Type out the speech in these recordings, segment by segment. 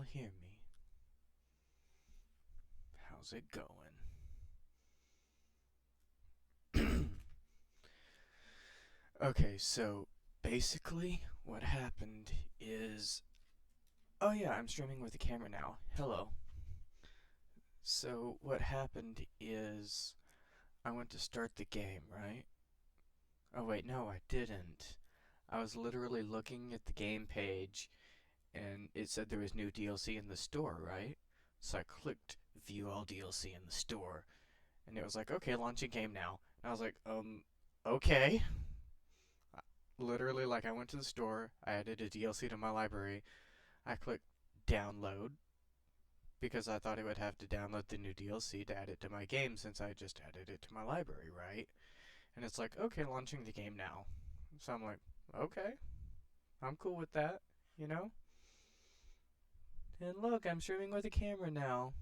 hear me? How's it going? Okay, so basically what happened is... Oh yeah, I'm streaming with the camera now. Hello. So what happened is I went to start the game, right? Oh wait, no, I didn't. I was literally looking at the game page and it said there was new DLC in the store, right? So I clicked view all DLC in the store and it was like, okay, launching game now. And I was like, okay. Literally, like, I went to the store, I added a DLC to my library, I clicked download because I thought it would have to download the new DLC to add it to my game since I just added it to my library, right? And it's like, okay, launching the game now. So I'm like, okay, I'm cool with that, you know? And look, I'm streaming with a camera now.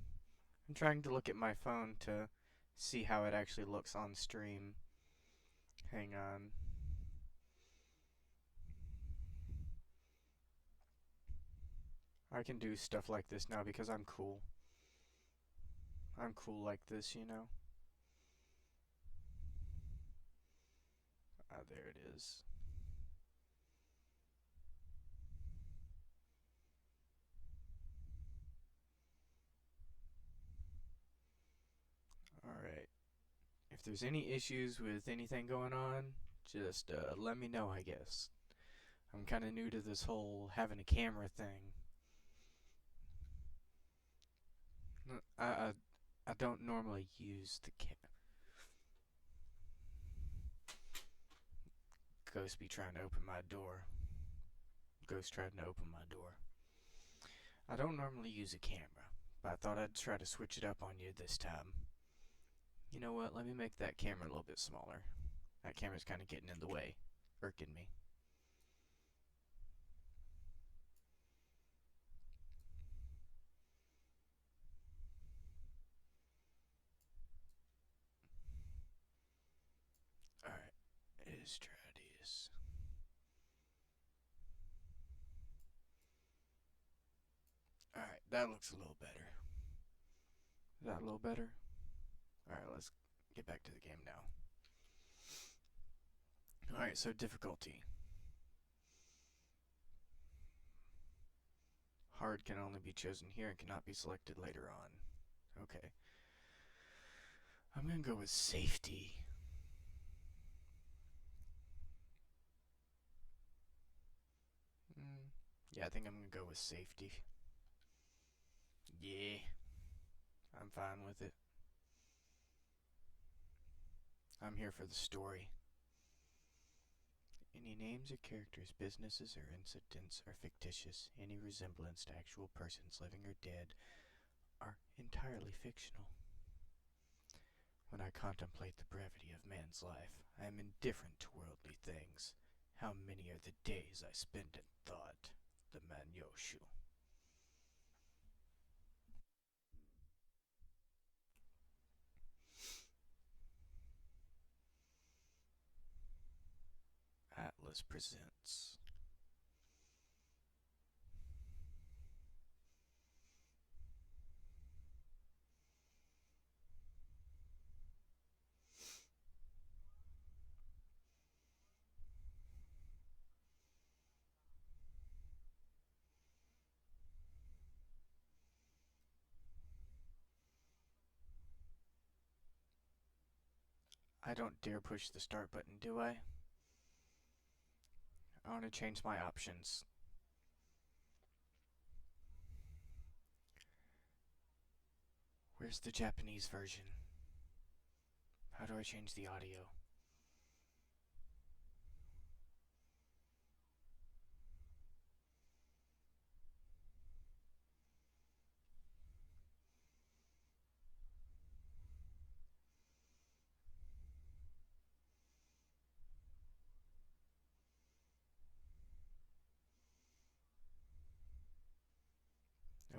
I'm trying to look at my phone to see how it actually looks on stream. Hang on. I can do stuff like this now because I'm cool. I'm cool like this, you know? Ah, there it is. Alright. If there's any issues with anything going on, just let me know, I guess. I'm kind of new to this whole having a camera thing. I don't normally use the Ghost be trying to open my door. Ghost trying to open my door. I don't normally use a camera, but I thought I'd try to switch it up on you this time. You know what? Let me make that camera a little bit smaller. That camera's kind of getting in the way, irking me. Alright, let's try this. Alright, that looks a little better. Is that a little better? Alright, let's get back to the game now. Alright, so difficulty. Hard can only be chosen here and cannot be selected later on. Okay. I'm gonna go with safety. Yeah, I think I'm gonna go with safety. Yeah, I'm fine with it. I'm here for the story. Any names or characters, businesses or incidents are fictitious. Any resemblance to actual persons, living or dead, are entirely fictional. When I contemplate the brevity of man's life, I am indifferent to worldly things. How many are the days I spend in thought? The Manyoshu. Atlas presents. I don't dare push the start button, do I? I want to change my options. Where's the Japanese version? How do I change the audio?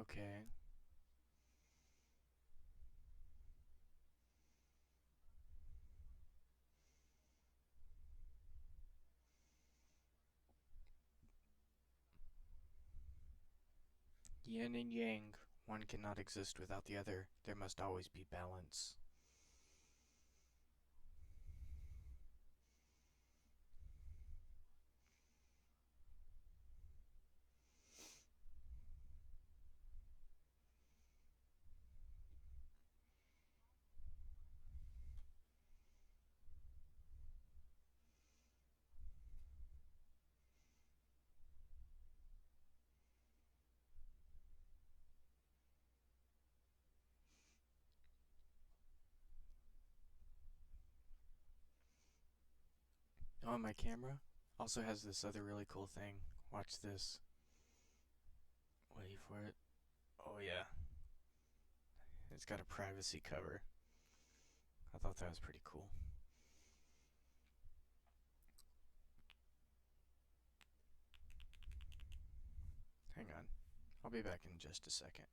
Okay. Yin and yang. One cannot exist without the other. There must always be balance. Oh, my camera also has this other really cool thing. Watch this. Wait for it. Oh, yeah. It's got a privacy cover. I thought that was pretty cool. Hang on. I'll be back in just a second.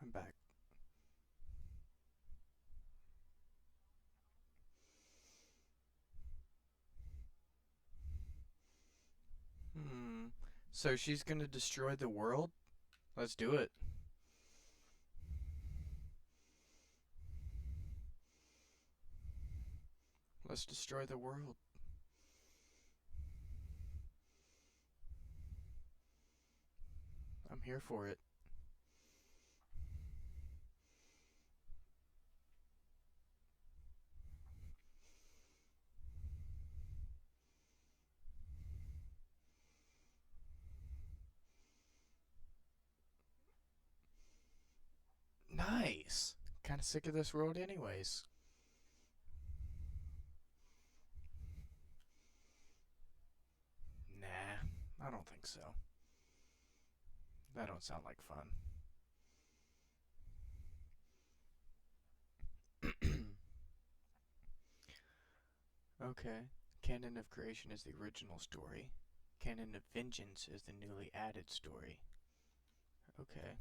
I'm back. Hmm. So she's gonna destroy the world? Let's do it. Let's destroy the world. I'm here for it. Nice. Kinda sick of this world, anyways. Nah, I don't think so. That don't sound like fun. Okay. Canon of Creation is the original story. Canon of Vengeance is the newly added story. Okay.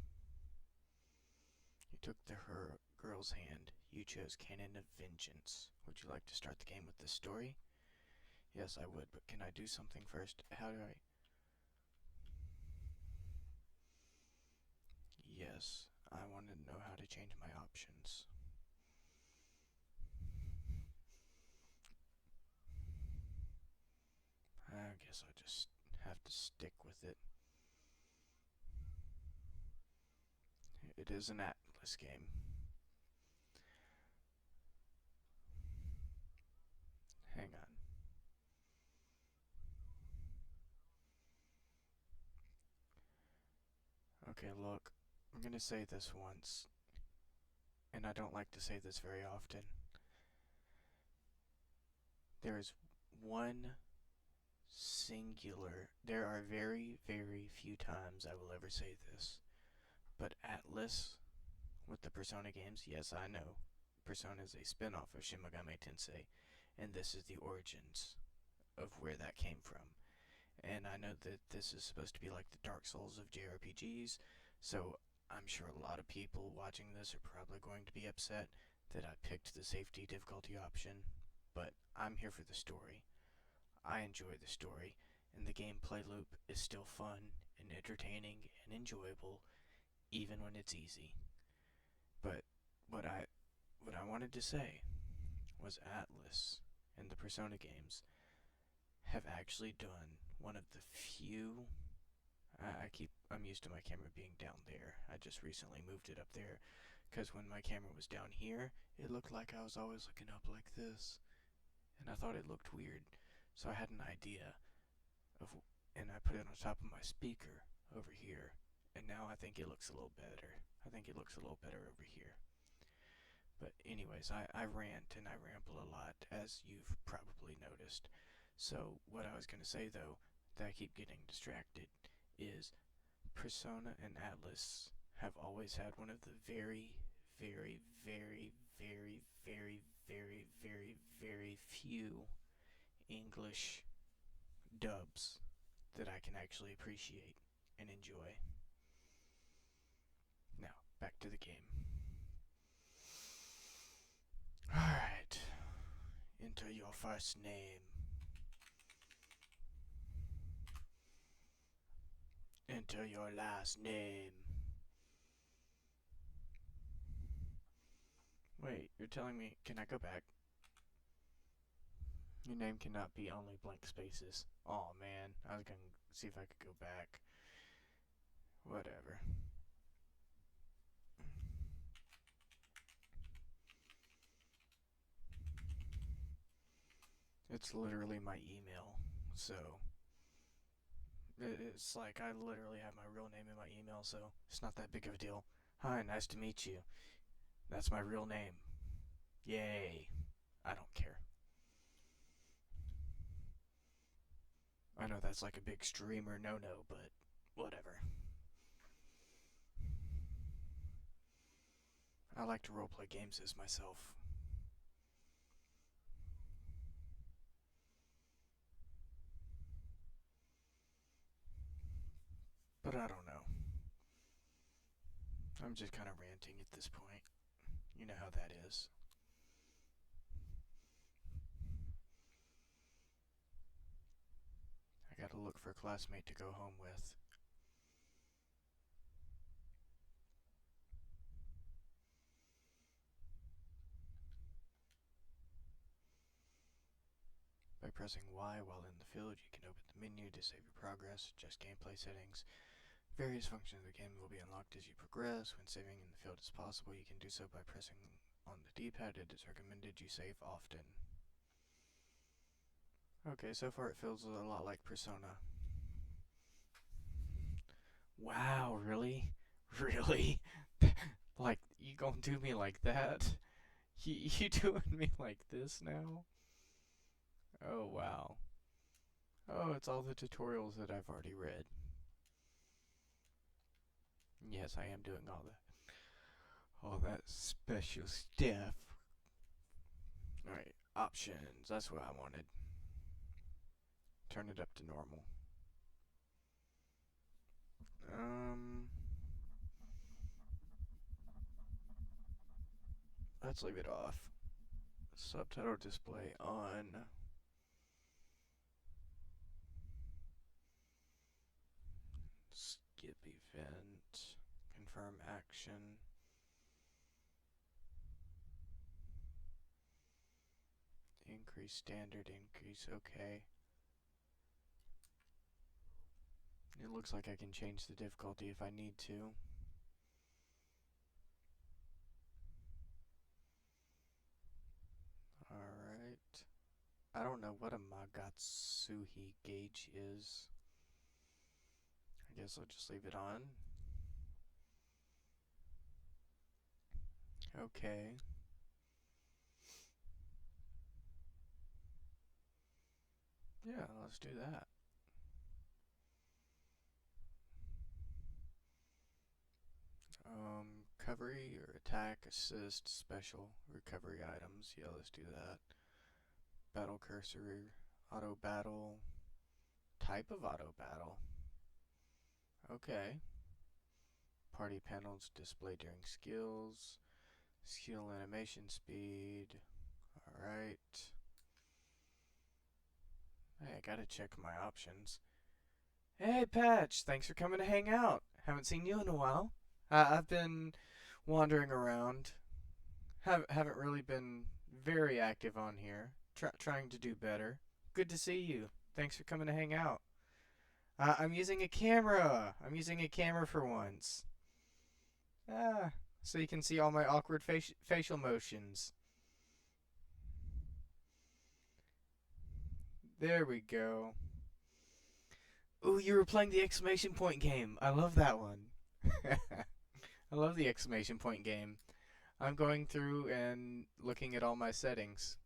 You took the her girl's hand. You chose Canon of Vengeance. Would you like to start the game with this story? Yes, I would, but can I do something first? How do I? Yes, I want to know how to change my options. I guess I'll just have to stick with it. It is an Atlas game. Hang on. Okay, look. I'm gonna say this once, and I don't like to say this very often. There is one singular. There are very, very few times I will ever say this. But Atlas, with the Persona games, yes, I know. Persona is a spin off of Shin Megami Tensei, and this is the origins of where that came from. And I know that this is supposed to be like the Dark Souls of JRPGs, so I'm sure a lot of people watching this are probably going to be upset that I picked the safety difficulty option, but I'm here for the story. I enjoy the story, and the gameplay loop is still fun and entertaining and enjoyable, even when it's easy. But what I what I wanted to say was Atlas and the Persona games have actually done one of the few. I'm used to my camera being down there. I just recently moved it up there because when my camera was down here, it looked like I was always looking up like this, and I thought it looked weird. So I had an idea of, and I put it on top of my speaker over here, and now I think it looks a little better. I think it looks a little better over here. But anyways, I rant and I ramble a lot, as you've probably noticed. So what I was going to say, though, that I keep getting distracted, is Persona and Atlas have always had one of the very, very, very, very, very, very, very, very few English dubs that I can actually appreciate and enjoy. Now, back to the game. Alright, enter your first name. Enter your last name. Wait, you're telling me, can I go back? Your name cannot be only blank spaces. Oh man, I was gonna see if I could go back. Whatever. It's literally my email, so it's like I literally have my real name in my email, so it's not that big of a deal. Hi, nice to meet you. That's my real name. Yay. I don't care. I know that's like a big streamer no-no, but whatever. I like to roleplay games as myself. But I don't know. I'm just kind of ranting at this point. You know how that is. I gotta look for a classmate to go home with. By pressing Y while in the field, you can open the menu to save your progress, adjust gameplay settings. Various functions of the game will be unlocked as you progress. When saving in the field is possible, you can do so by pressing on the D-pad. It is recommended you save often. Okay, so far it feels a lot like Persona. Wow, really? Really? Like, you gonna do me like that? You doing me like this now? Oh, wow. Oh, it's all the tutorials that I've already read. Yes, I am doing all that special stuff. Alright, options. That's what I wanted. Turn it up to normal. Let's leave it off. Subtitle display on. Skip event. Confirm action. Increase standard, increase, okay. It looks like I can change the difficulty if I need to. Alright. I don't know what a Magatsuhi gauge is. I guess I'll just leave it on. Okay. Yeah, let's do that. Recovery or attack, assist, special, recovery items. Yeah, let's do that. Battle cursor, auto battle, type of auto battle. Okay. Party panels display during skills, skill animation speed. Alright. Hey, I gotta check my options. Hey, Patch, thanks for coming to hang out. Haven't seen you in a while. I've been wandering around. Haven't really been very active on here. Trying to do better. Good to see you. Thanks for coming to hang out. I'm using a camera. I'm using a camera for once. So you can see all my awkward facial motions. There we go. Ooh, you were playing the exclamation point game. I love that one. I love the exclamation point game. I'm going through and looking at all my settings.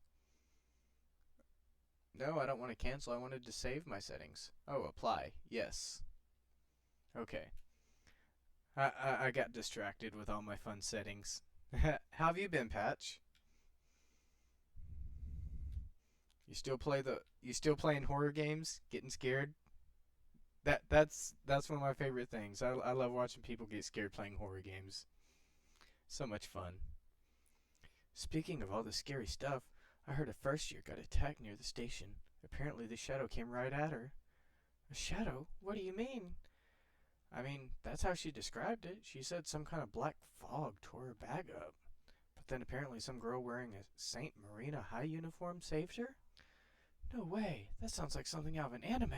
No, I don't want to cancel. I wanted to save my settings. Oh, apply. Yes. Okay. I got distracted with all my fun settings. How have you been, Patch? You still playing horror games? Getting scared? That's one of my favorite things. I love watching people get scared playing horror games. So much fun. Speaking of all the scary stuff, I heard a first year got attacked near the station. Apparently the shadow came right at her. A shadow? What do you mean? I mean, that's how she described it. She said some kind of black fog tore her bag up. But then apparently some girl wearing a Saint Marina high uniform saved her? No way. That sounds like something out of an anime.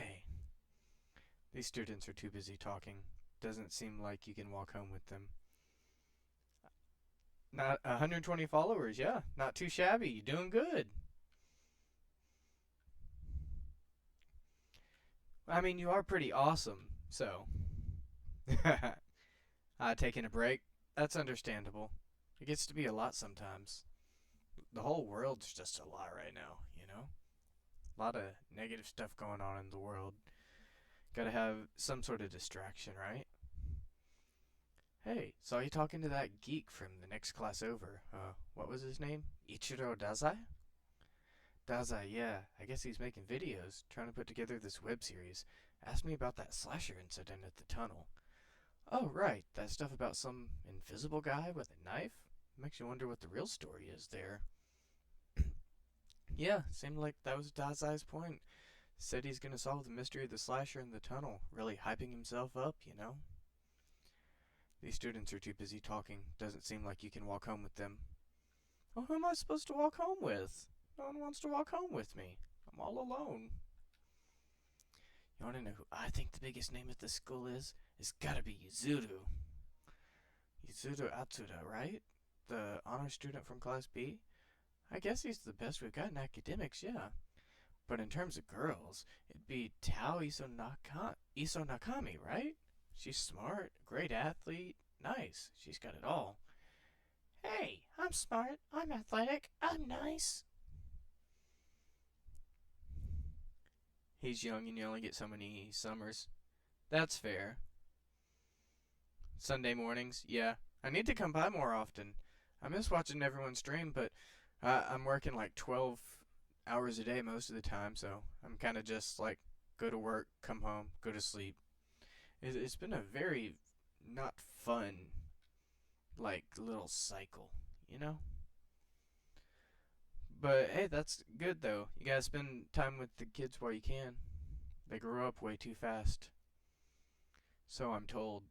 These students are too busy talking. Doesn't seem like you can walk home with them. Not 120 followers, yeah. Not too shabby. You doing good. I mean, you are pretty awesome, so. Taking a break? That's understandable. It gets to be a lot sometimes. The whole world's just a lot right now, you know? A lot of negative stuff going on in the world. Gotta have some sort of distraction, right? Hey, saw you talking to that geek from the next class over. What was his name? Ichiro Dazai? Dazai, yeah. I guess he's making videos, trying to put together this web series. Asked me about that slasher incident at the tunnel. Oh, right. That stuff about some invisible guy with a knife? Makes you wonder what the real story is there. Yeah, seemed like that was Dazai's point. Said he's gonna solve the mystery of the slasher in the tunnel, really hyping himself up, you know? These students are too busy talking. Doesn't seem like you can walk home with them. Well, who am I supposed to walk home with? No one wants to walk home with me. I'm all alone. You wanna know who I think the biggest name at this school is? It's gotta be Yuzuru. Yuzuru Atsuda, right? The honor student from Class B? I guess he's the best we've got in academics, yeah. But in terms of girls, it'd be Tao Iso Nakami, right? She's smart, great athlete, nice. She's got it all. Hey, I'm smart, I'm athletic, I'm nice. He's young and you only get so many summers. That's fair. Sunday mornings, yeah. I need to come by more often. I miss watching everyone stream, but I'm working like 12 hours a day most of the time, so I'm kind of just like go to work, come home, go to sleep. It's been a very not fun like little cycle, you know? But hey, that's good though. You gotta spend time with the kids while you can. They grow up way too fast. So I'm told.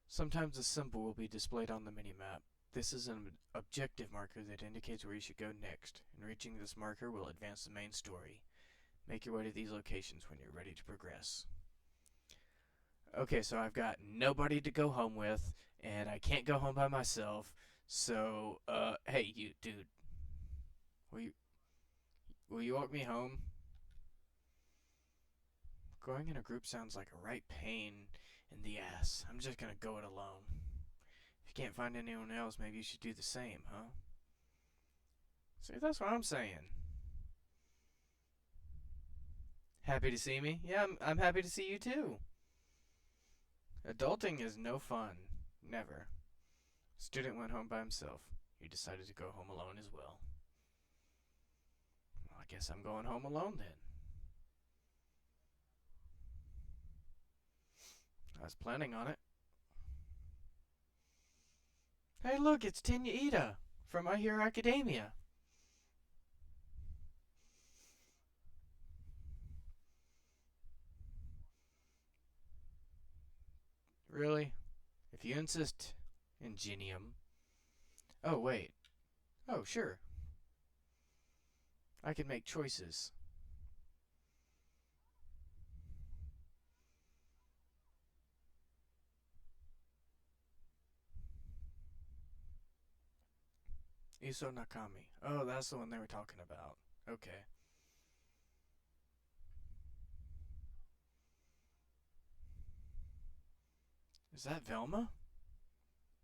Sometimes a symbol will be displayed on the minimap. This is an objective marker that indicates where you should go next, and reaching this marker will advance the main story. Make your way to these locations when you're ready to progress. Okay, so I've got nobody to go home with, and I can't go home by myself, so, hey, you, dude, will you, will you walk me home? Going in a group sounds like a right pain in the ass. I'm just gonna go it alone. If you can't find anyone else, maybe you should do the same, huh? See, that's what I'm saying. Happy to see me? Yeah, I'm happy to see you too. Adulting is no fun. Never. Student went home by himself. He decided to go home alone as well. Well, I guess I'm going home alone then. I was planning on it. Hey, look, it's Tenya Ida from My Hero Academia. Really? If you insist, Ingenium. Oh, wait. Oh, sure. I can make choices. Iso Nakami. Oh, that's the one they were talking about. Okay. Is that Velma?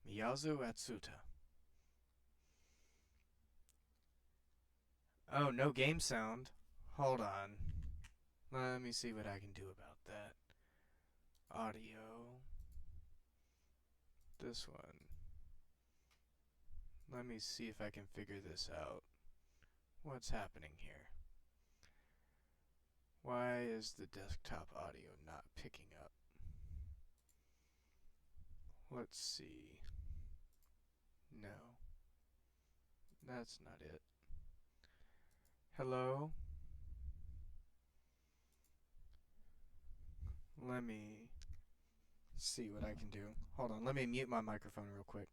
Miyazu Atsuta. Oh, no game sound. Hold on. Let me see what I can do about that. Audio. This one. Let me see if I can figure this out. What's happening here? Why is the desktop audio not picking up? Let's see. No, that's not it. Hello? Let me see what I can do. Hold on, let me mute my microphone real quick.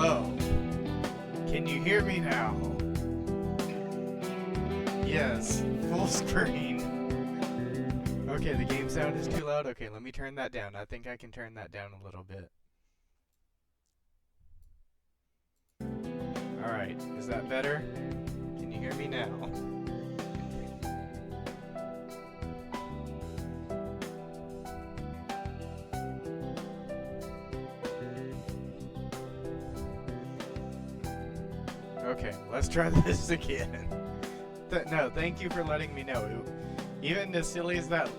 Hello. Can you hear me now? Yes, full screen. Okay, the game sound is too loud. Okay, let me turn that down. I think I can turn that down a little bit. Alright, is that better? Can you hear me now? Okay, let's try this again. No, thank you for letting me know. Even as silly as that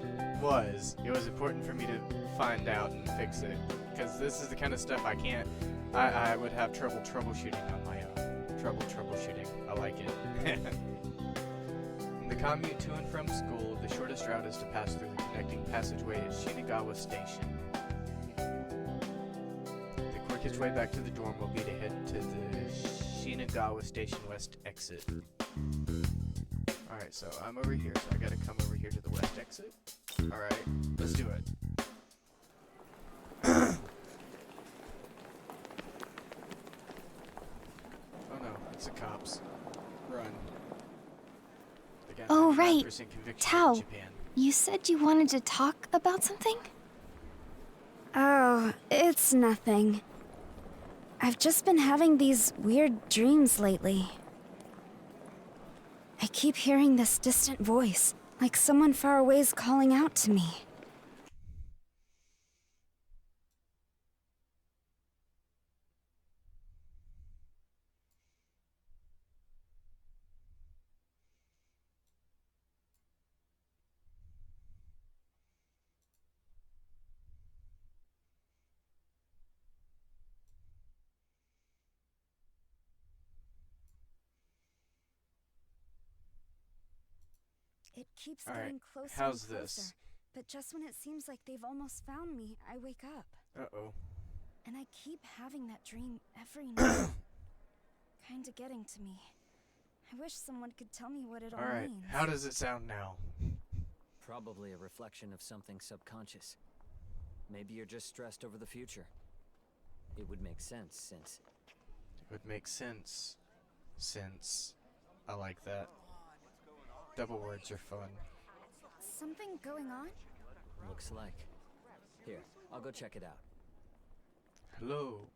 was, it was important for me to find out and fix it. Because this is the kind of stuff I can't... I would have trouble troubleshooting on my own. Troubleshooting. I like it. In the commute to and from school, the shortest route is to pass through the connecting passageway at Shinagawa Station. The quickest way back to the dorm will be to head to the Shinagawa Station West exit. Alright, so I'm over here, so I gotta come over here to the west exit. Alright, let's do it. Oh no, it's the cops. Run. Oh, right. Tao, you said you wanted to talk about something? Oh, it's nothing. I've just been having these weird dreams lately. I keep hearing this distant voice, like someone far away is calling out to me. It keeps getting closer and closer. This? But just when it seems like they've almost found me, I wake up. Uh-oh. And I keep having that dream every night. Kinda getting to me. I wish someone could tell me what it all means. How does it sound now? Probably a reflection of something subconscious. Maybe you're just stressed over the future. It would make sense since... It would make sense since... I like that. Double words are fun. Something going on? Looks like. Here, I'll go check it out. Hello.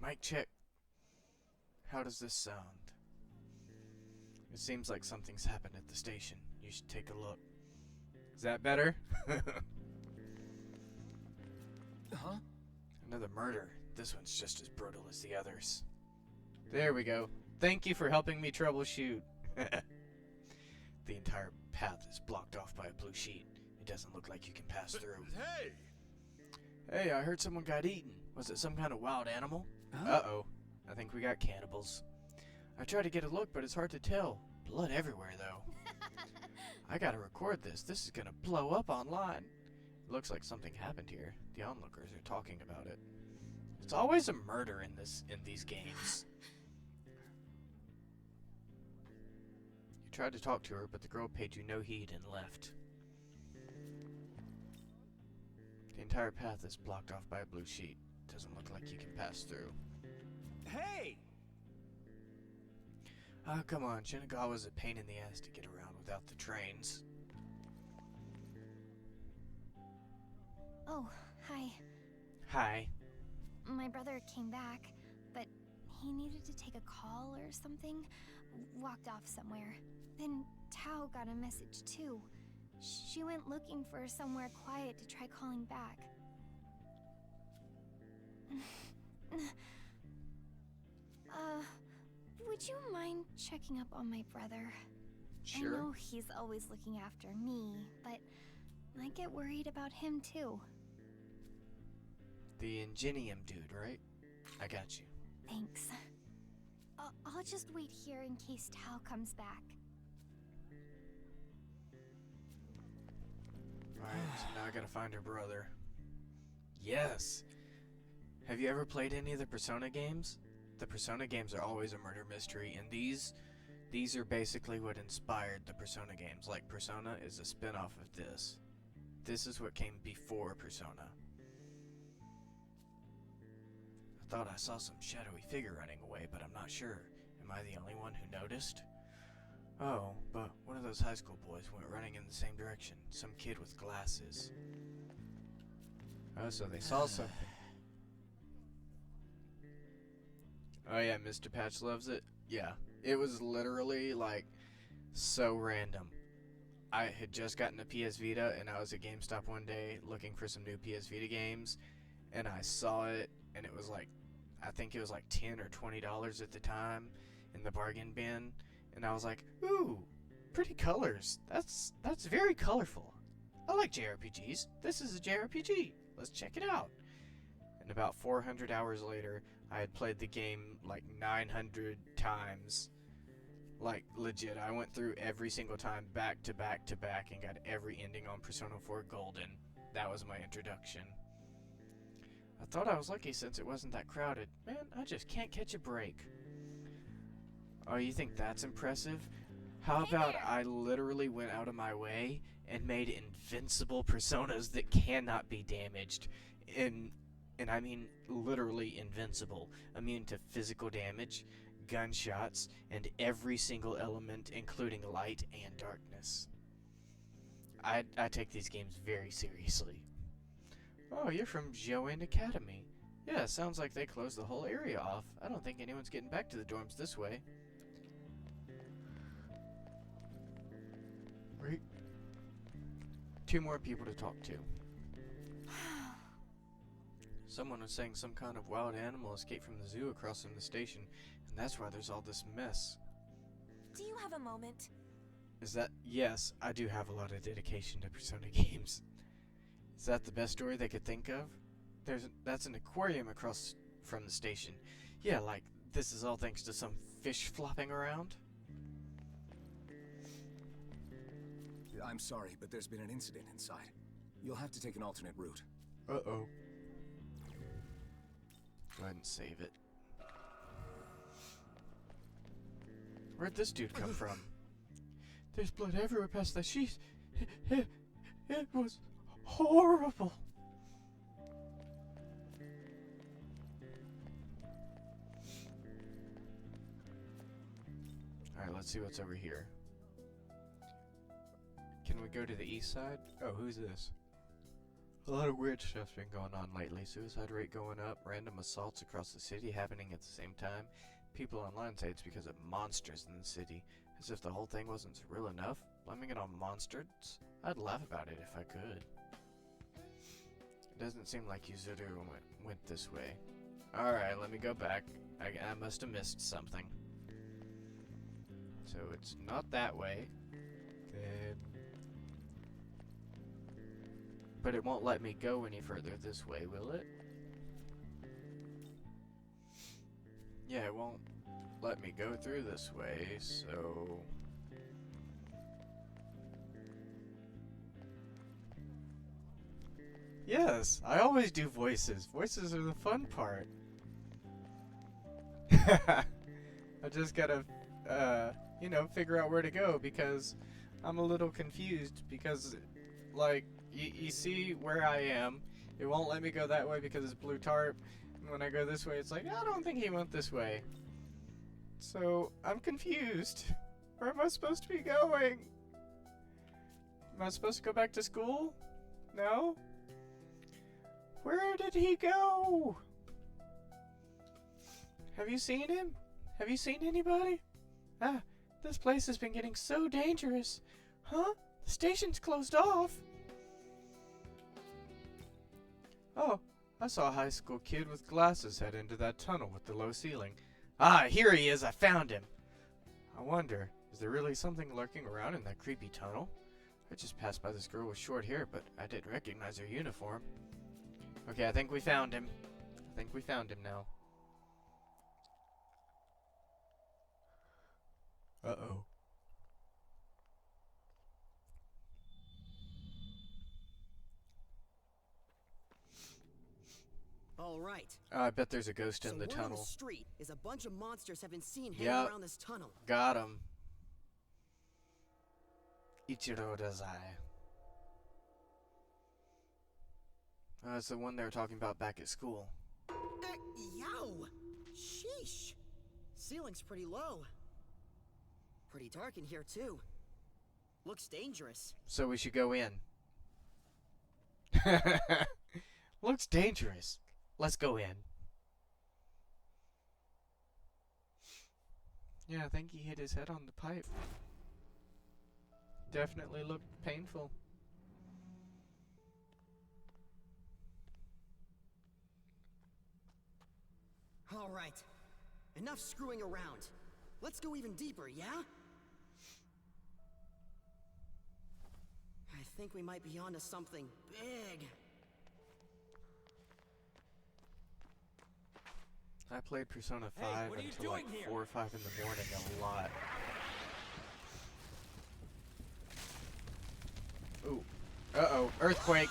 Mic check. How does this sound? It seems like something's happened at the station. You should take a look. Is that better? Huh? Another murder. This one's just as brutal as the others. There we go. Thank you for helping me troubleshoot. The entire path is blocked off by a blue sheet. It doesn't look like you can pass through. Hey! Hey, I heard someone got eaten. Was it some kind of wild animal? Huh? Uh-oh. I think we got cannibals. I tried to get a look, but it's hard to tell. Blood everywhere, though. I gotta record this. This is gonna blow up online. It looks like something happened here. The onlookers are talking about it. It's always a murder in these games. Tried to talk to her, but the girl paid you no heed and left. The entire path is blocked off by a blue sheet. Doesn't look like you can pass through. Hey! Oh, come on. Shinagawa's a pain in the ass to get around without the trains. Oh, hi. Hi. My brother came back, but he needed to take a call or something. Walked off somewhere. Then Tao got a message too. She went looking for somewhere quiet to try calling back. Would you mind checking up on my brother? Sure. I know he's always looking after me, but I get worried about him too. The Ingenium dude, right? I got you. Thanks. I'll just wait here in case Tao comes back. Alright, so now I gotta find her brother. Yes! Have you ever played any of the Persona games? The Persona games are always a murder mystery, and these are basically what inspired the Persona games. Like, Persona is a spin-off of this. This is what came before Persona. I thought I saw some shadowy figure running away, but I'm not sure. Am I the only one who noticed? Oh, but one of those high school boys went running in the same direction. Some kid with glasses. Oh, so they saw something. Oh yeah, Mr. Patch loves it. Yeah, it was literally like so random. I had just gotten a PS Vita and I was at GameStop one day looking for some new PS Vita games, and I saw it, and it was like, I think it was like $10 or $20 at the time in the bargain bin, and I was like, ooh, pretty colors. That's very colorful. I like JRPGs. This is a JRPG. Let's check it out. And about 400 hours later, I had played the game like 900 times. Like, legit, I went through every single time back to back to back and got every ending on Persona 4 Golden. That was my introduction. I thought I was lucky since it wasn't that crowded. Man, I just can't catch a break. Oh, you think that's impressive? How about I literally went out of my way and made invincible personas that cannot be damaged? And I mean literally invincible. Immune to physical damage, gunshots, and every single element, including light and darkness. I take these games very seriously. Oh, you're from Joanne Academy. Yeah, sounds like they closed the whole area off. I don't think anyone's getting back to the dorms this way. Right. 2 more people to talk to. Someone was saying some kind of wild animal escaped from the zoo across from the station, and that's why there's all this mess. Do you have a moment? Is that... Yes, I do have a lot of dedication to Persona games. Is that the best story they could think of? That's an aquarium across from the station. Yeah, like, this is all thanks to some fish flopping around? I'm sorry, but there's been an incident inside. You'll have to take an alternate route. Uh-oh. Go ahead and save it. Where'd this dude come from? There's blood everywhere past the sheets. It was horrible. Alright, let's see what's over here. Can we go to the east side? Oh, who's this? A lot of weird stuff's been going on lately. Suicide rate going up, random assaults across the city happening at the same time. People online say it's because of monsters in the city. As if the whole thing wasn't real enough. Blaming it on monsters? I'd laugh about it if I could. It doesn't seem like Yuzuru went this way. Alright, let me go back. I must have missed something. So it's not that way. Then... But it won't let me go any further this way, will it? Yeah, it won't let me go through this way, so... Yes, I always do voices. Voices are the fun part. I just gotta, you know, figure out where to go because I'm a little confused because, like, you see where I am. It won't let me go that way because it's blue tarp. And when I go this way, it's like, I don't think he went this way. So, I'm confused. Where am I supposed to be going? Am I supposed to go back to school? No? Where did he go? Have you seen him? Have you seen anybody? Ah, this place has been getting so dangerous. Huh? The station's closed off. Oh, I saw a high school kid with glasses head into that tunnel with the low ceiling. Ah, here he is. I found him. I wonder, is there really something lurking around in that creepy tunnel? I just passed by this girl with short hair, but I didn't recognize her uniform. Okay, I think we found him. I think we found him now. Uh-oh. All right. I bet there's a ghost in the word on tunnel. the street is a bunch of monsters have been seen hanging Yep. around this tunnel. Got him. Ichiro Dazai. That's the one they were talking about back at school. Yow! Whoa! Sheesh! Ceiling's pretty low. Pretty dark in here, too. Looks dangerous. So we should go in. Looks dangerous. Let's go in. Yeah, I think he hit his head on the pipe. Definitely looked painful. All right. Enough screwing around. Let's go even deeper, yeah? I think we might be onto something big. I played Persona 5 until like 4 or 5 in the morning a lot. Ooh. Uh-oh. Earthquake.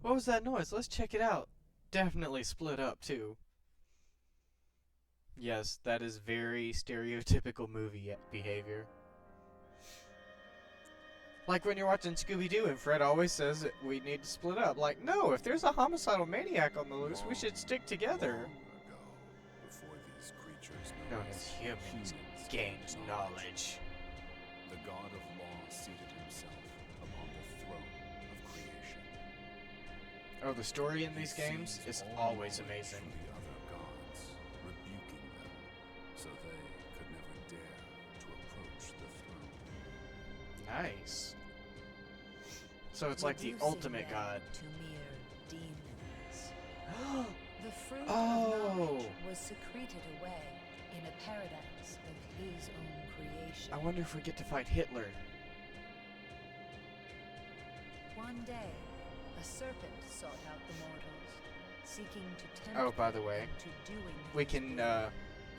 What was that noise? Let's check it out. Definitely split up, too. Yes, that is very stereotypical movie behavior. Like when you're watching Scooby-Doo and Fred always says that we need to split up. Like, no, if there's a homicidal maniac on the loose, we should stick together. Before these creatures Known as humans gained knowledge. The god of law seated himself upon the throne of creation. Oh, the story in these games is always amazing. The other gods, rebuking them, so they could never dare to approach the throne. Nice. So it's like the ultimate god. To mere demons. The fruit Oh. of knowledge was secreted away in a paradise of his own creation. I wonder if we get to fight Hitler. One day, a serpent sought out the mortals, seeking to tempt Oh, by the way, them to doing we his can will.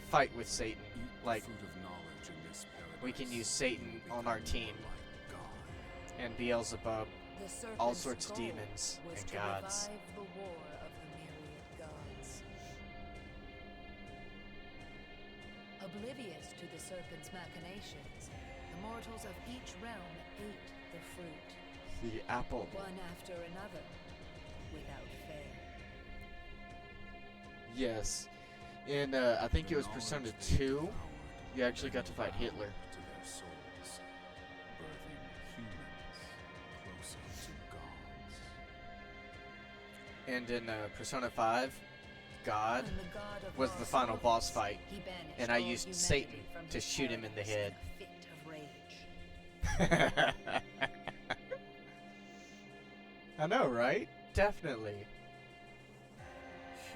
fight with Satan. Eat the Like, fruit of knowledge in this paradise, we can use Satan and you on become our team. like God. And Beelzebub. The serpent's all sorts of goal demons was and to gods. revive the war of the myriad gods. Oblivious to the serpent's machinations, the mortals of each realm ate the fruit, The apple. one after another, without fail. Yes. In, I think it was Persona 2, you actually got to fight Hitler. To their souls, birthing humans closer to gods. And in Persona 5, God When the god of was law the final saw boss this, fight. he banished And I all used humanity Satan from to his shoot him in the paradise head. in a fit of rage. I know, right? Definitely.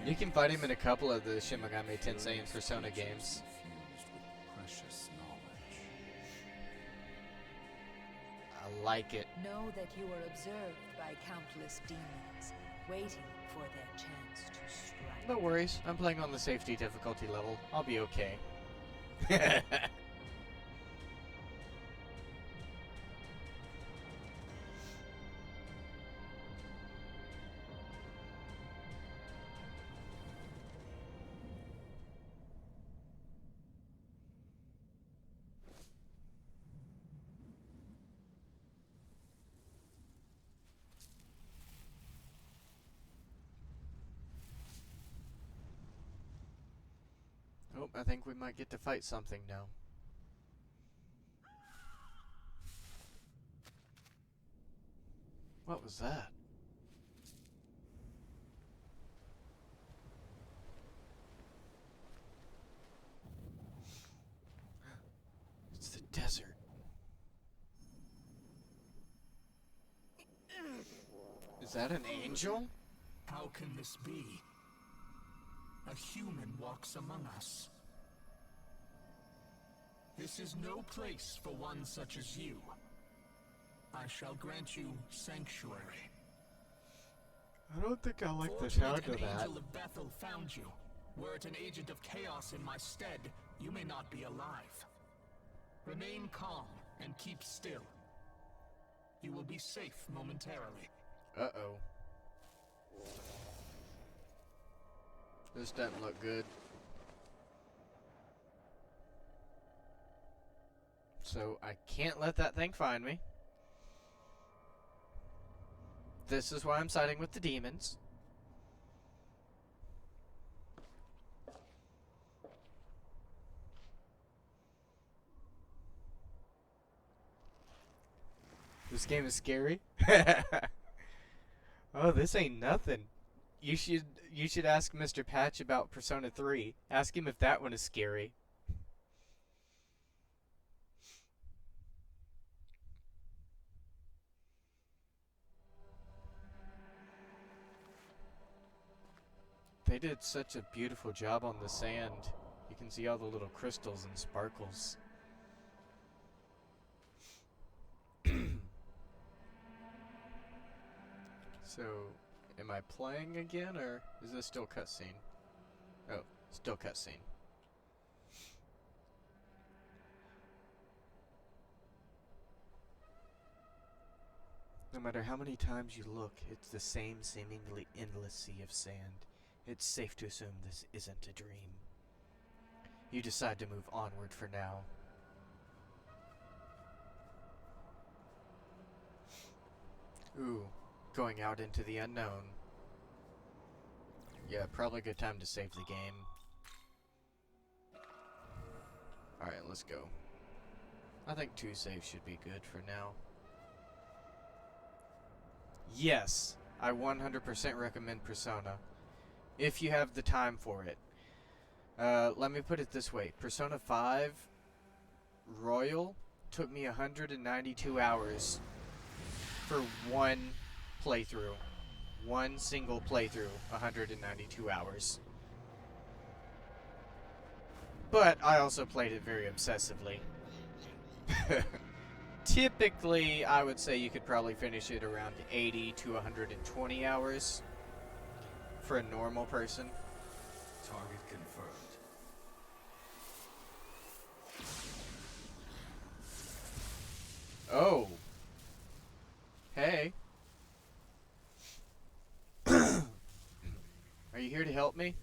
You can fight him in a couple of the Shin Megami Tensei and Persona games. Infused with precious knowledge. I like it. Know that you are observed by countless demons, waiting for their chance to strike. No worries, I'm playing on the safety difficulty level. I'll be okay. Oh, I think we might get to fight something now. What was that? It's the desert. Is that an angel? How can this be? A human walks among us. This is no place for one such as you. I shall grant you sanctuary. I don't think I like the Fortunate sound an of that. angel of Bethel found you. Were it an agent of chaos in my stead, you may not be alive. Remain calm and keep still. You will be safe momentarily. Uh-oh. This doesn't look good. So I can't let that thing find me. This is why I'm siding with the demons. This game is scary. Oh, this ain't nothing. You should ask Mr. Patch about Persona 3. Ask him if that one is scary. They did such a beautiful job on the sand. You can see all the little crystals and sparkles. So, am I playing again, or is this still cutscene? Oh, still cutscene. No matter how many times you look, it's the same seemingly endless sea of sand. It's safe to assume this isn't a dream. You decide to move onward for now. Ooh, going out into the unknown. Yeah, probably a good time to save the game. Alright, let's go. I think 2 saves should be good for now. Yes, I 100% recommend Persona, if you have the time for it. Let me put it this way. Persona 5 Royal took me 192 hours for one playthrough. One single playthrough, 192 hours. But I also played it very obsessively. Typically, I would say you could probably finish it around 80 to 120 hours for a normal person. Target confirmed. Oh. Hey. Are you here to help me?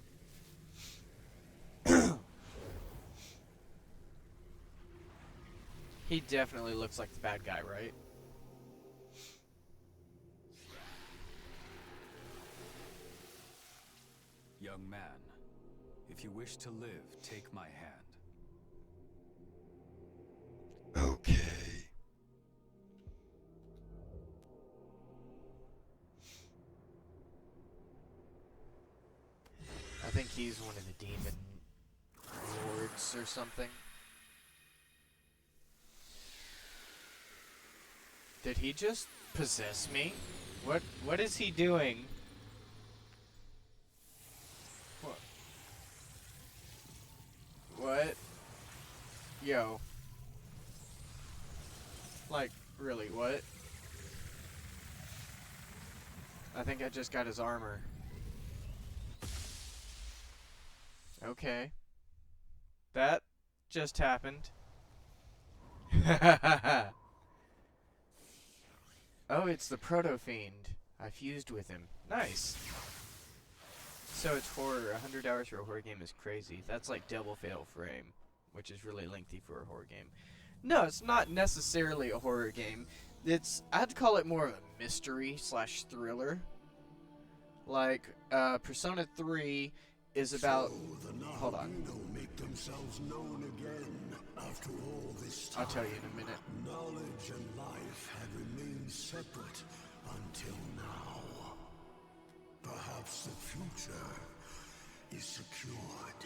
He definitely looks like the bad guy, right? Young man, if you wish to live, take my hand. Okay. I think he's one of the demon lords or something. Did he just possess me? What is he doing? What? Yo. Like, really, what? I think I just got his armor. Okay. That just happened. Oh, it's the Proto-Fiend. I fused with him. Nice. So it's horror. 100 hours for a horror game is crazy. That's like Double Fatal Frame, which is really lengthy for a horror game. No, it's not necessarily a horror game. I'd call it more of a mystery / thriller. Like, Persona 3 is about... So the Hold on. Naharino make themselves known again after all this time. I'll tell you in a minute. Knowledge and life had remained separate until now. Perhaps the future is secured.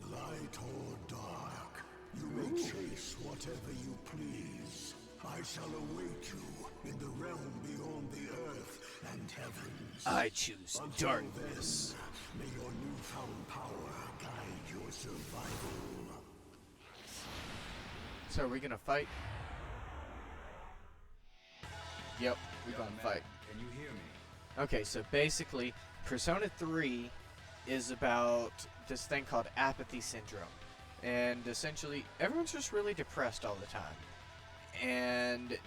Light or dark, you may chase whatever you please. I shall await you in the realm beyond the earth and heavens. I choose Until darkness. then, may your newfound power guide your survival. So are we gonna fight? Yep, we're gonna fight. Can you hear me? Okay, so basically, Persona 3 is about this thing called apathy syndrome. And essentially, everyone's just really depressed all the time. And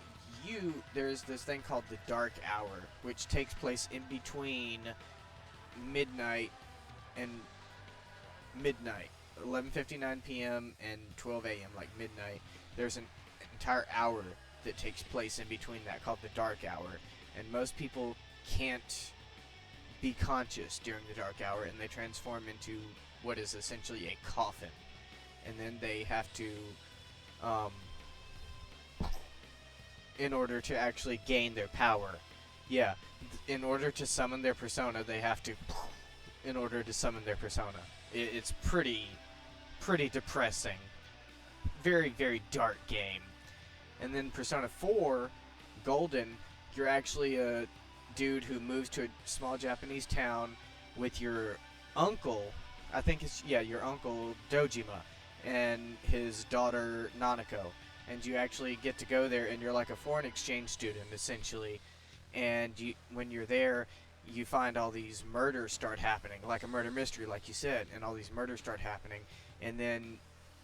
there's this thing called the Dark Hour, which takes place in between midnight and 11:59 p.m. and 12 a.m., like midnight. there's an entire hour that takes place in between that called the dark hour, and most people can't be conscious during the dark hour, and they transform into what is essentially a coffin, and then they have to in order to actually gain their power. Yeah, in order to summon their persona, they have to in order to summon their persona. It's pretty depressing. Very, very dark game. And then Persona 4, Golden, you're actually a dude who moves to a small Japanese town with your uncle, I think it's, yeah, your uncle Dojima, and his daughter Nanako. And you actually get to go there, and you're like a foreign exchange student, essentially. And when you're there, you find all these murders start happening, like a murder mystery, like you said, and all these murders start happening. And then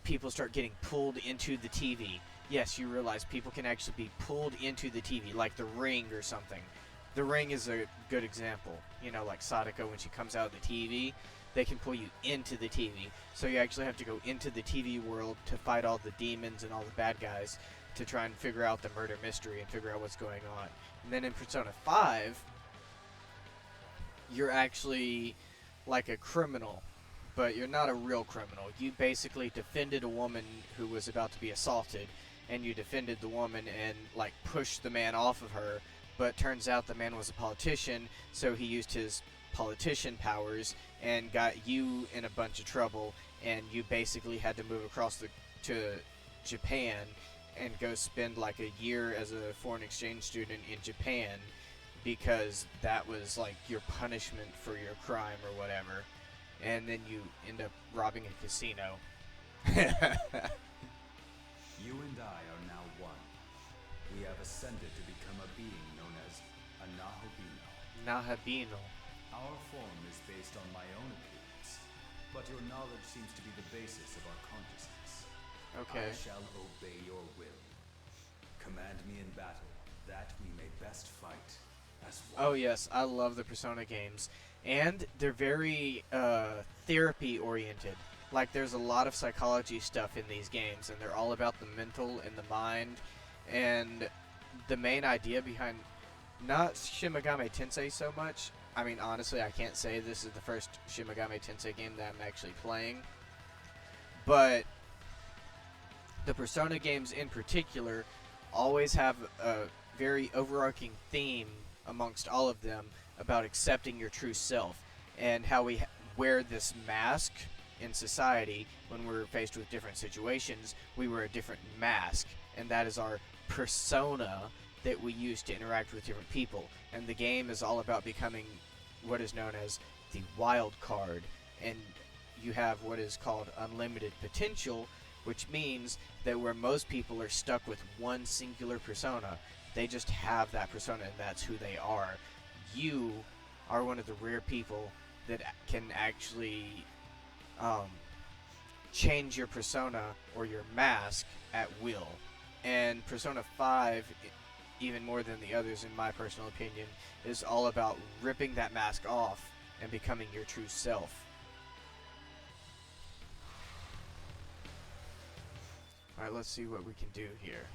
people start getting pulled into the TV. Yes, you realize people can actually be pulled into the TV, like The Ring or something. The Ring is a good example. You know, like Sadako, when she comes out of the TV, they can pull you into the TV. So you actually have to go into the TV world to fight all the demons and all the bad guys to try and figure out the murder mystery and figure out what's going on. And then in Persona 5, you're actually like a criminal, but you're not a real criminal. You basically defended a woman who was about to be assaulted, and you defended the woman and like pushed the man off of her, but turns out the man was a politician, so he used his politician powers and got you in a bunch of trouble, and you basically had to move across to Japan and go spend like a year as a foreign exchange student in Japan, because that was like your punishment for your crime or whatever. And then you end up robbing a casino. You and I are now one. We have ascended to become a being known as a Nahabino. Nahabino. Our form is based on my own appearance, but your knowledge seems to be the basis of our consciousness. Okay. I shall obey your will. Command me in battle, that we may best fight as one. Oh yes, I love the Persona games. And they're very therapy oriented. Like, there's a lot of psychology stuff in these games, and they're all about the mental and the mind. And the main idea behind, not Shin Megami Tensei so much. I mean, honestly, I can't say this is the first Shin Megami Tensei game that I'm actually playing. But the Persona games in particular always have a very overarching theme amongst all of them about accepting your true self, and how we wear this mask in society. When we're faced with different situations, we wear a different mask, and that is our persona that we use to interact with different people. And the game is all about becoming what is known as the wild card, and you have what is called unlimited potential, which means that where most people are stuck with one singular persona, they just have that persona and that's who they are. You are one of the rare people that can actually change your persona or your mask at will. And Persona 5, even more than the others in my personal opinion, is all about ripping that mask off and becoming your true self. Alright, let's see what we can do here.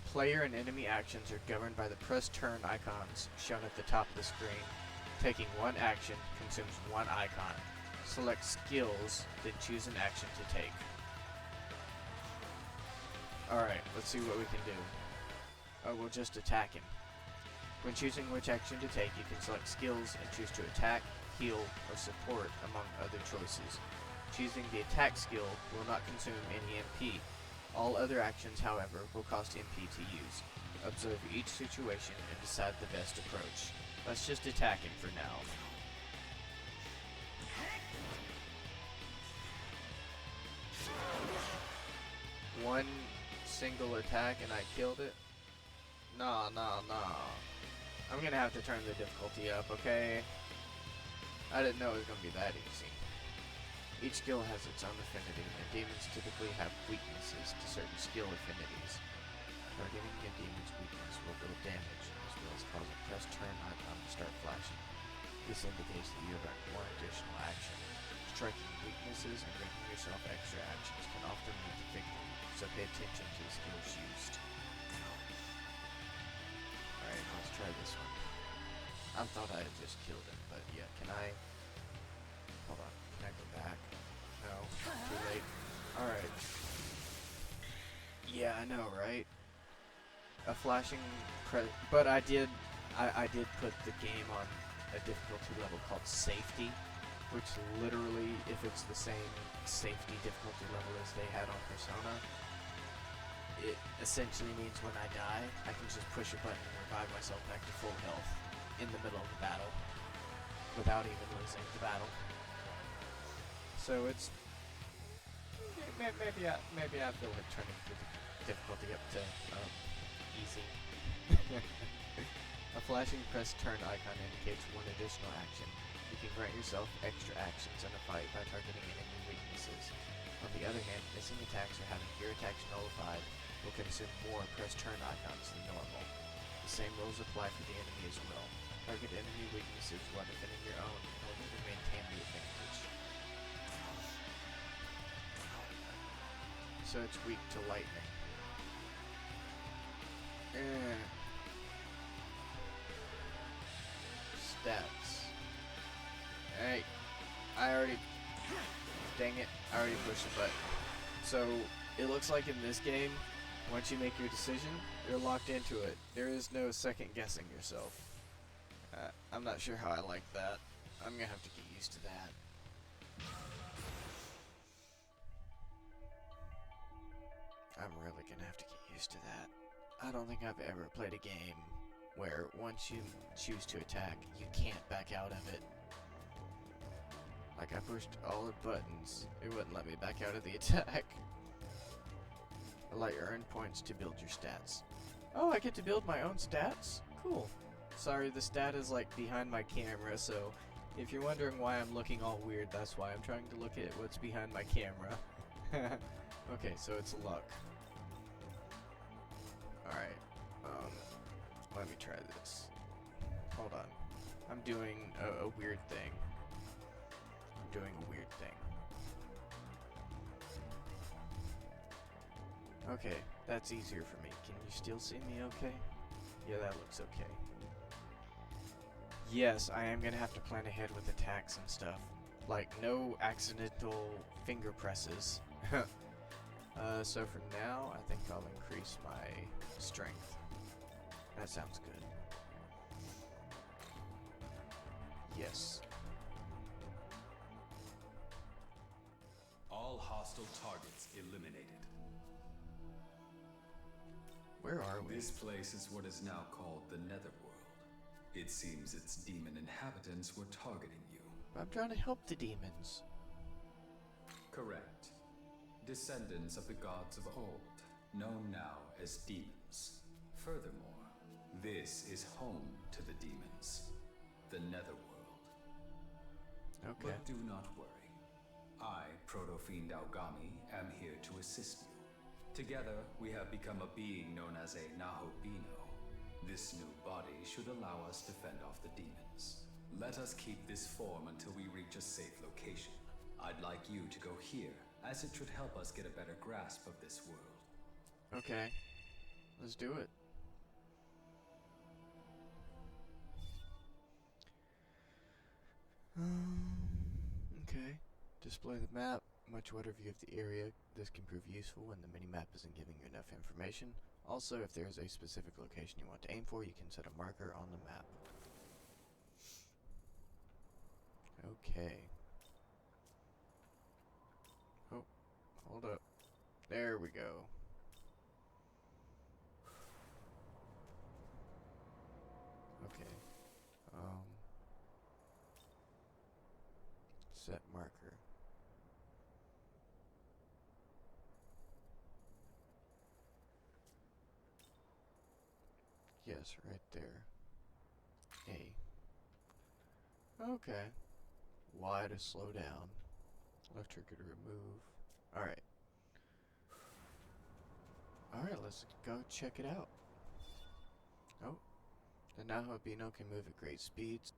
Player and enemy actions are governed by the press turn icons shown at the top of the screen. Taking one action consumes one icon. Select skills, then choose an action to take. Alright, let's see what we can do. Oh, we'll just attack him. When choosing which action to take, you can select skills and choose to attack, heal, or support, among other choices. Choosing the attack skill will not consume any MP. All other actions, however, will cost MP to use. Observe each situation and decide the best approach. Let's just attack him for now. One single attack and I killed it? Nah. I'm gonna have to turn the difficulty up, okay? I didn't know it was gonna be that easy. Each skill has its own affinity, and demons typically have weaknesses to certain skill affinities. Targeting a demon's weakness will deal damage, as well as cause a press turn icon to start flashing. This indicates that you have earned one additional action. striking weaknesses and granting yourself extra actions can often lead to victory, so pay attention to the skills used. Alright, let's try this one. I thought I had just killed him, but yeah, can I... Hold on, can I go back? No, too late. Alright. Yeah, I know, right? A flashing but I did put the game on a difficulty level called safety, which literally, if it's the same safety difficulty level as they had on Persona, it essentially means when I die, I can just push a button and revive myself back to full health in the middle of the battle without even losing the battle. So it's maybe I feel like turning the difficulty up to easy. A flashing press turn icon indicates one additional action. You can grant yourself extra actions in a fight by targeting enemy weaknesses. On the other hand, missing attacks or having your attacks nullified will consume more press turn icons than normal. The same rules apply for the enemy as well. Target enemy weaknesses while defending your own in order to maintain the advantage. So it's weak to lightning. Stats. Hey, dang it, I already pushed the button. So, it looks like in this game, once you make your decision, you're locked into it. There is no second guessing yourself. I'm not sure how I like that. I'm gonna have to get used to that. I'm really gonna have to get used to that. I don't think I've ever played a game where once you choose to attack, you can't back out of it. Like, I pushed all the buttons, it wouldn't let me back out of the attack. Allow your earned points to build your stats. Oh, I get to build my own stats? Cool. Sorry, the stat is like behind my camera, so if you're wondering why I'm looking all weird, that's why. I'm trying to look at what's behind my camera. Okay, so it's luck. Alright, let me try this. Hold on. I'm doing a weird thing. Okay, that's easier for me. Can you still see me okay? Yeah, that looks okay. Yes, I am gonna have to plan ahead with attacks and stuff. Like, no accidental finger presses. So for now, I think I'll increase my strength. That sounds good. Yes. All hostile targets eliminated. Where are we? This place is what is now called the Netherworld. It seems its demon inhabitants were targeting you. I'm trying to help the demons. Correct. Descendants of the gods of old, known now as demons. Furthermore, this is home to the demons, the Netherworld. Okay. But do not worry. I, Proto-Fiend Aogami, am here to assist you. Together, we have become a being known as a Nahobino. This new body should allow us to fend off the demons. Let us keep this form until we reach a safe location. I'd like you to go here, as it should help us get a better grasp of this world. Okay. Let's do it. Okay. Display the map. Much wider view of the area. This can prove useful when the minimap isn't giving you enough information. Also, if there is a specific location you want to aim for, you can set a marker on the map. Okay. Oh, hold up. There we go. Okay. Set marker. Yes, right there. A. Okay. Y to slow down. Left trigger to remove. Alright. Alright, let's go check it out. Oh. The Nahobino can move at great speeds.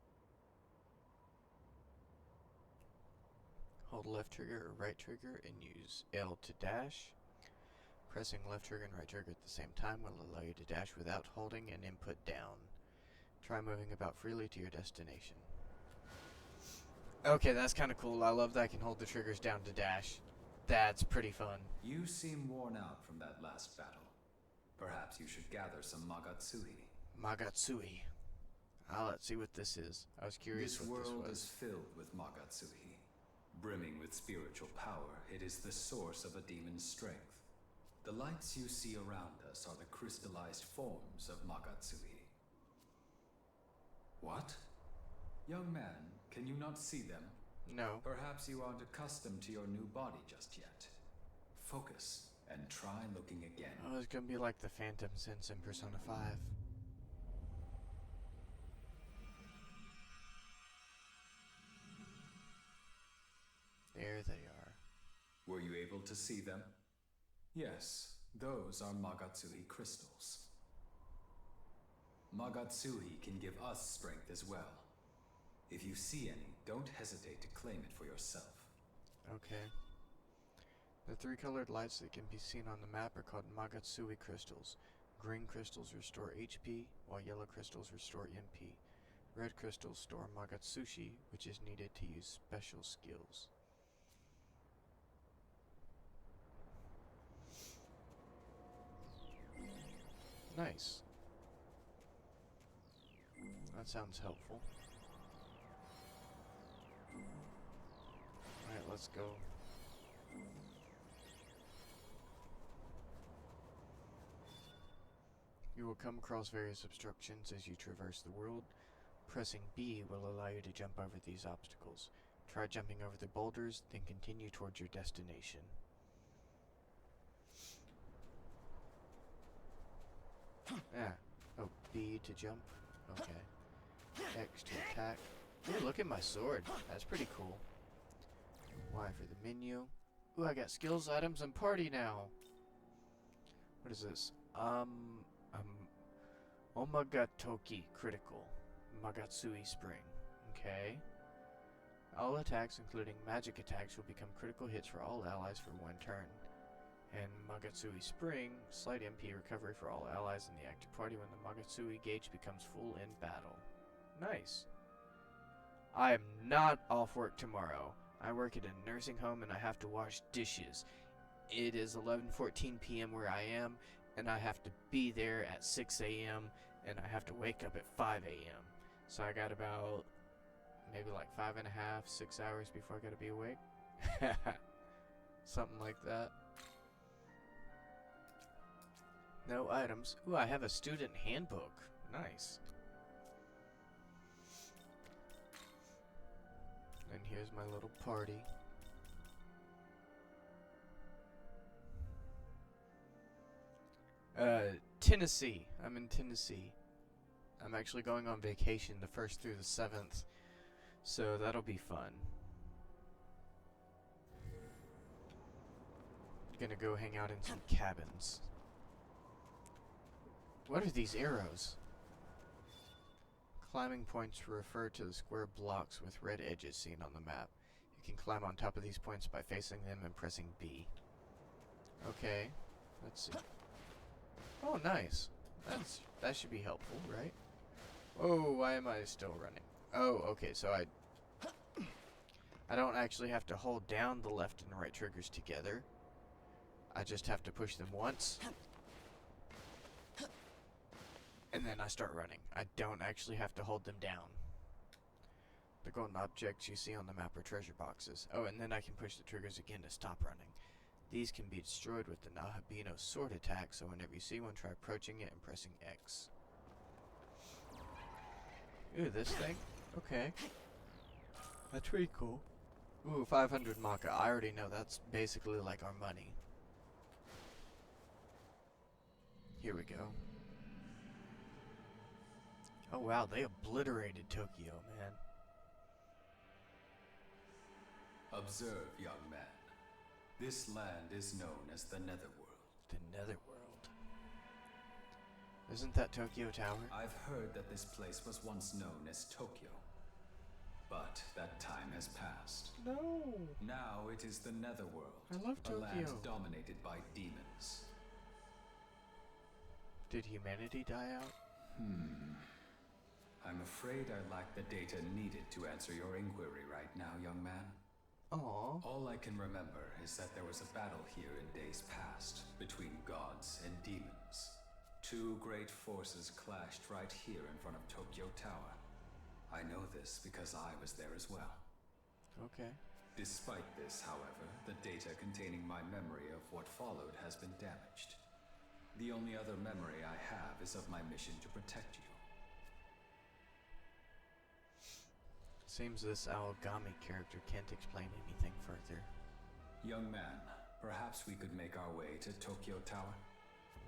Hold left trigger or right trigger and use L to dash. Pressing left trigger and right trigger at the same time will allow you to dash without holding an input down. Try moving about freely to your destination. Okay, that's kind of cool. I love that I can hold the triggers down to dash. That's pretty fun. You seem worn out from that last battle. Perhaps you should gather some Magatsui. Magatsui. Let's see what this is. I was curious This what this world was. is filled with Magatsui. Brimming with spiritual power, it is the source of a demon's strength. The lights you see around us are the crystallized forms of Magatsui. What? Young man, can you not see them? No. Perhaps you aren't accustomed to your new body just yet. Focus and try looking again. Oh, it's gonna be like the Phantom Sense in Persona 5. There they are. Were you able to see them? Yes, those are Magatsui crystals. Magatsui can give us strength as well. If you see any, don't hesitate to claim it for yourself. Okay. The three colored lights that can be seen on the map are called Magatsui crystals. Green crystals restore HP, while yellow crystals restore MP. Red crystals store Magatsushi, which is needed to use special skills. Nice. That sounds helpful. Alright, let's go. You will come across various obstructions as you traverse the world. Pressing B will allow you to jump over these obstacles. Try jumping over the boulders, then continue towards your destination. Ah. Oh, B to jump. Okay. X to attack. Ooh, look at my sword. That's pretty cool. Y for the menu. Ooh, I got skills, items, and party now. What is this? Omagatoki critical. Magatsui spring. Okay. All attacks, including magic attacks, will become critical hits for all allies for one turn. And Magatsui spring, slight MP recovery for all allies in the active party when the Magatsui gauge becomes full in battle. Nice. I am not off work tomorrow. I work at a nursing home and I have to wash dishes. It is 11:14 p.m. where I am, and I have to be there at 6 a.m. and I have to wake up at 5 a.m. So I got about maybe like 5.5, 6 hours before I gotta be awake. Something like that. No items. Ooh, I have a student handbook. Nice. And here's my little party. Tennessee. I'm in Tennessee. I'm actually going on vacation the 1st through the 7th, so that'll be fun. Gonna go hang out in some cabins. What are these arrows? Climbing points refer to the square blocks with red edges seen on the map. You can climb on top of these points by facing them and pressing B. Okay, let's see. Oh, nice. That should be helpful, right? Oh, why am I still running? Oh, okay, so I don't actually have to hold down the left and right triggers together. I just have to push them once. And then I start running. I don't actually have to hold them down. The golden objects you see on the map are treasure boxes. Oh, and then I can push the triggers again to stop running. These can be destroyed with the Nahabino sword attack, so whenever you see one, try approaching it and pressing X. Ooh, this thing? Okay. That's pretty cool. Ooh, 500 Maka. I already know that's basically like our money. Here we go. Oh wow, they obliterated Tokyo, man. Observe, young man. This land is known as the Netherworld. The Netherworld. Isn't that Tokyo Tower? I've heard that this place was once known as Tokyo. But that time has passed. No. Now it is the Netherworld, I love a land Tokyo. dominated by demons. Did humanity die out? I'm afraid I lack the data needed to answer your inquiry right now, young man. Aww. All I can remember is that there was a battle here in days past between gods and demons. Two great forces clashed right here in front of Tokyo Tower. I know this because I was there as well. Okay. Despite this, however, the data containing my memory of what followed has been damaged. The only other memory I have is of my mission to protect you. Seems this Aogami character can't explain anything further. Young man, perhaps we could make our way to Tokyo Tower?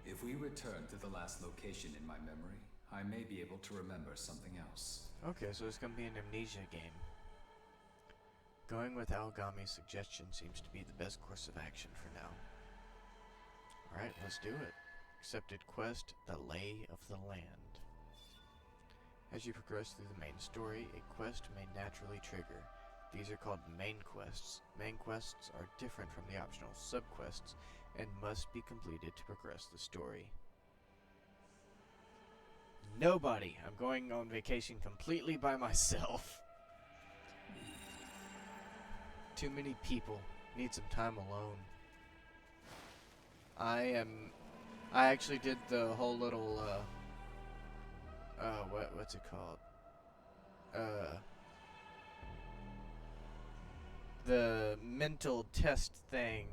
If we return to the last location in my memory, I may be able to remember something else. Okay, so it's gonna be an amnesia game. Going with Aogami's suggestion seems to be the best course of action for now. Alright, let's do it. Accepted quest, The Lay of the Land. As you progress through the main story, a quest may naturally trigger. These are called main quests. Main quests are different from the optional subquests and must be completed to progress the story. Nobody! I'm going on vacation completely by myself. Too many people. Need some time alone. I actually did the whole little, what's it called? The mental test thing,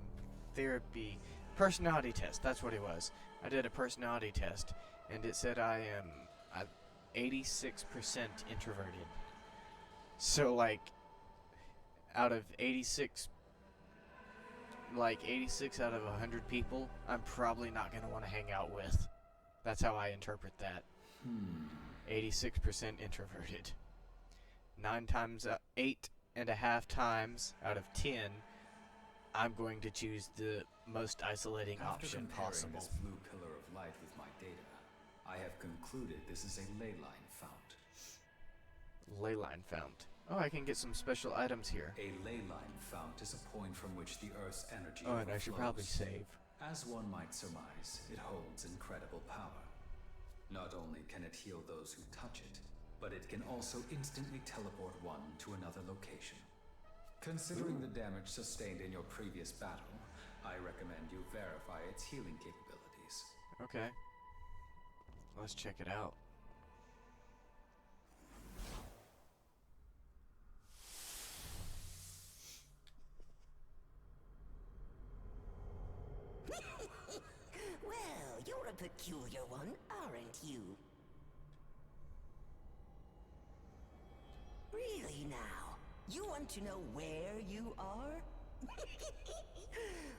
therapy, personality test, that's what it was. I did a personality test, and it said I am 86% introverted. So, like, out of 86 out of 100 people, I'm probably not going to want to hang out with. That's how I interpret that. 86% introverted. 8.5 times out of 10, I'm going to choose the most isolating option possible. After comparing this blue pillar of light with my data, I have concluded this is a ley line fount. Ley line fount. Oh, I can get some special items here. A ley line fount is a point from which the Earth's energy Oh, and I should probably save. As one might surmise, it holds incredible power. Not only can it heal those who touch it, but it can also instantly teleport one to another location. Considering the damage sustained in your previous battle, I recommend you verify its healing capabilities. Okay. Let's check it out. Well, you're a peculiar one, aren't you? Really now? You want to know where you are?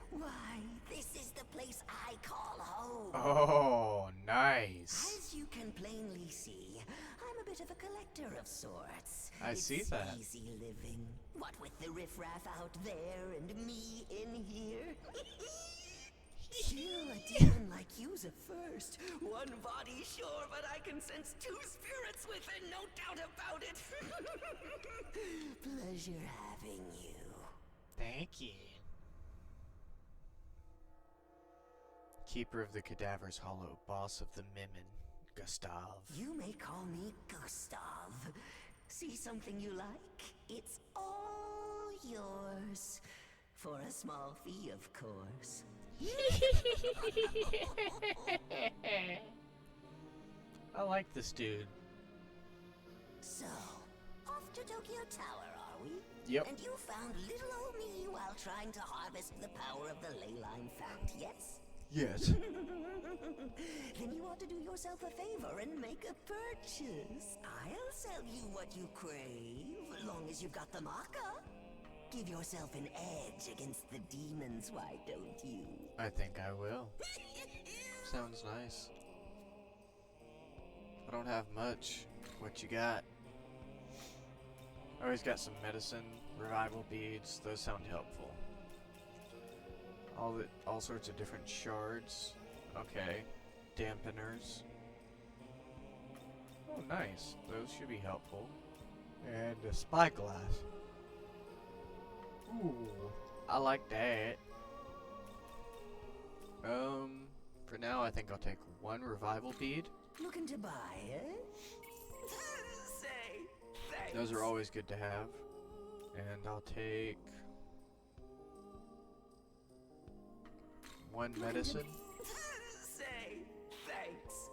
Why, this is the place I call home. Oh, nice. As you can plainly see, I'm a bit of a collector of sorts. I see that. It's easy living. What with the riffraff out there and me in here. Still, a demon like you's a first. One body, sure, but I can sense two spirits within, no doubt about it. Pleasure having you. Thank you. Keeper of the Cadaver's Hollow, boss of the Mimmin, Gustav. You may call me Gustav. See something you like? It's all yours. For a small fee, of course. I like this dude. So, off to Tokyo Tower, are we? Yep. And you found little old me while trying to harvest the power of the ley line fount, yes? Yes. Then you ought to do yourself a favor and make a purchase. I'll sell you what you crave, long as you've got the marker. Give yourself an edge against the demons, why don't you? I think I will. Sounds nice. I don't have much. What you got? I always got some medicine, revival beads. Those sound helpful. All sorts of different shards. Okay. Dampeners. Oh, nice. Those should be helpful. And a spyglass. Ooh, I like that. For now, I think I'll take one revival bead. Looking to buy, eh? Say thanks. Those are always good to have. And I'll take one medicine. Say thanks.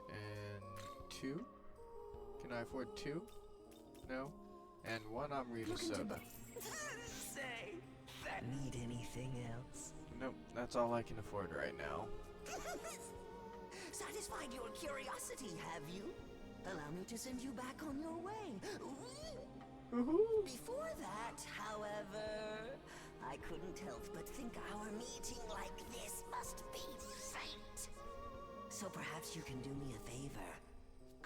And two. Can I afford two? No. And one Amrita soda. Say that. Need anything else? Nope, that's all I can afford right now. Satisfied your curiosity, have you? Allow me to send you back on your way. Before that, however, I couldn't help but think our meeting like this must be fate. So perhaps you can do me a favor.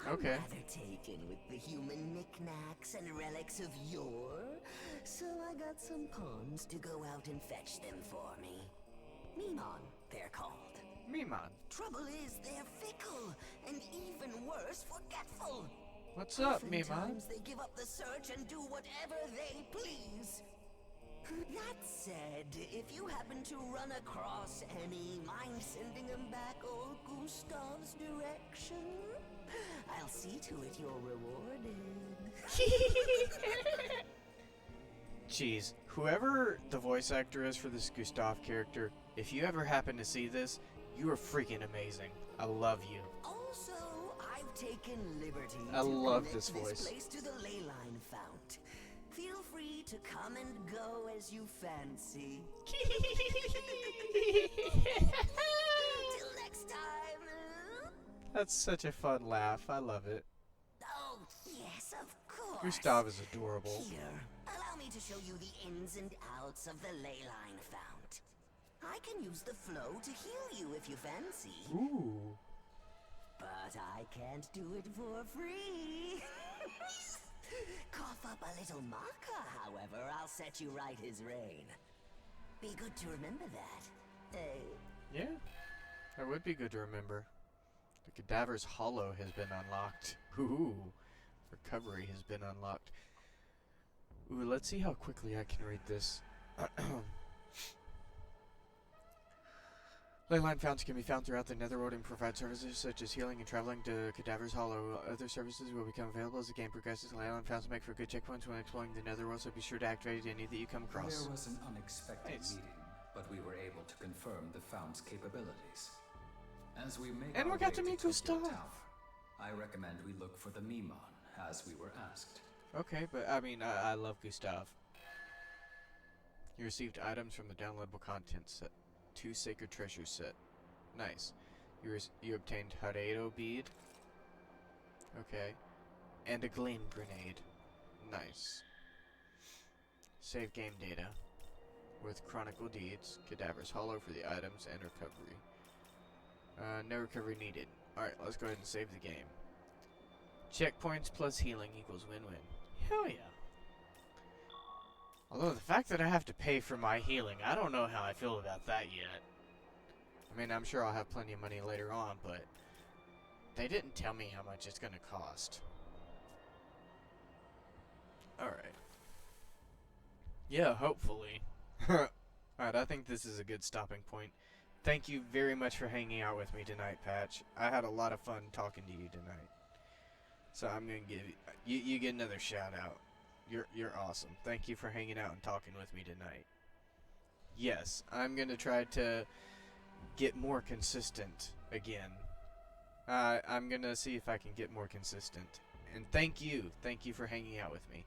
Okay. I'm rather taken with the human knickknacks and relics of yore, so I got some pawns to go out and fetch them for me. Mimon, they're called. Mimon. Trouble is, they're fickle, and even worse, forgetful. What's up, Mimon? Sometimes they give up the search and do whatever they please. That said, if you happen to run across any, mind sending them back old Gustav's direction? I'll see to it you're rewarded. Jeez, whoever the voice actor is for this Gustav character, if you ever happen to see this, you are freaking amazing. I love you. Also, I've taken liberty I to love connect this voice. place to the ley line fount. Feel free to come and go as you fancy. Till next time. That's such a fun laugh. I love it. Oh, yes, of course. Gustav is adorable. Here, allow me to show you the ins and outs of the ley line fount. I can use the flow to heal you if you fancy. Ooh. But I can't do it for free. Cough up a little maca, however, I'll set you right his reign. Be good to remember that. Yeah, that would be good to remember. The Cadaver's Hollow has been unlocked. Ooh, recovery has been unlocked. Ooh, let's see how quickly I can read this. Leyline founts can be found throughout the Netherworld and provide services such as healing and traveling to Cadaver's Hollow. Other services will become available as the game progresses. Leyline founts make for good checkpoints when exploring the Netherworld, so be sure to activate any that you come across. There was an unexpected Nice. meeting, but we were able to confirm the fount's capabilities. As we make And our we got way to meet Tokyo Gustav. Tower, I recommend we look for the Mimon, as we were asked. Okay, but I mean, I love Gustav. You received items from the downloadable content set. 2 Sacred Treasure set. Nice. You obtained Haredo bead. Okay. And a Gleam grenade. Nice. Save game data. With Chronicle Deeds, Cadaver's Hollow for the items, and recovery. No recovery needed. Alright, let's go ahead and save the game. Checkpoints plus healing equals win-win. Hell yeah. Although the fact that I have to pay for my healing, I don't know how I feel about that yet. I mean, I'm sure I'll have plenty of money later on, but they didn't tell me how much it's going to cost. Alright. Yeah, hopefully. Alright, I think this is a good stopping point. Thank you very much for hanging out with me tonight, Patch. I had a lot of fun talking to you tonight. So I'm going to give you get another shout out. You're awesome. Thank you for hanging out and talking with me tonight. Yes, I'm going to try to get more consistent again. I'm going to see if I can get more consistent. And thank you for hanging out with me.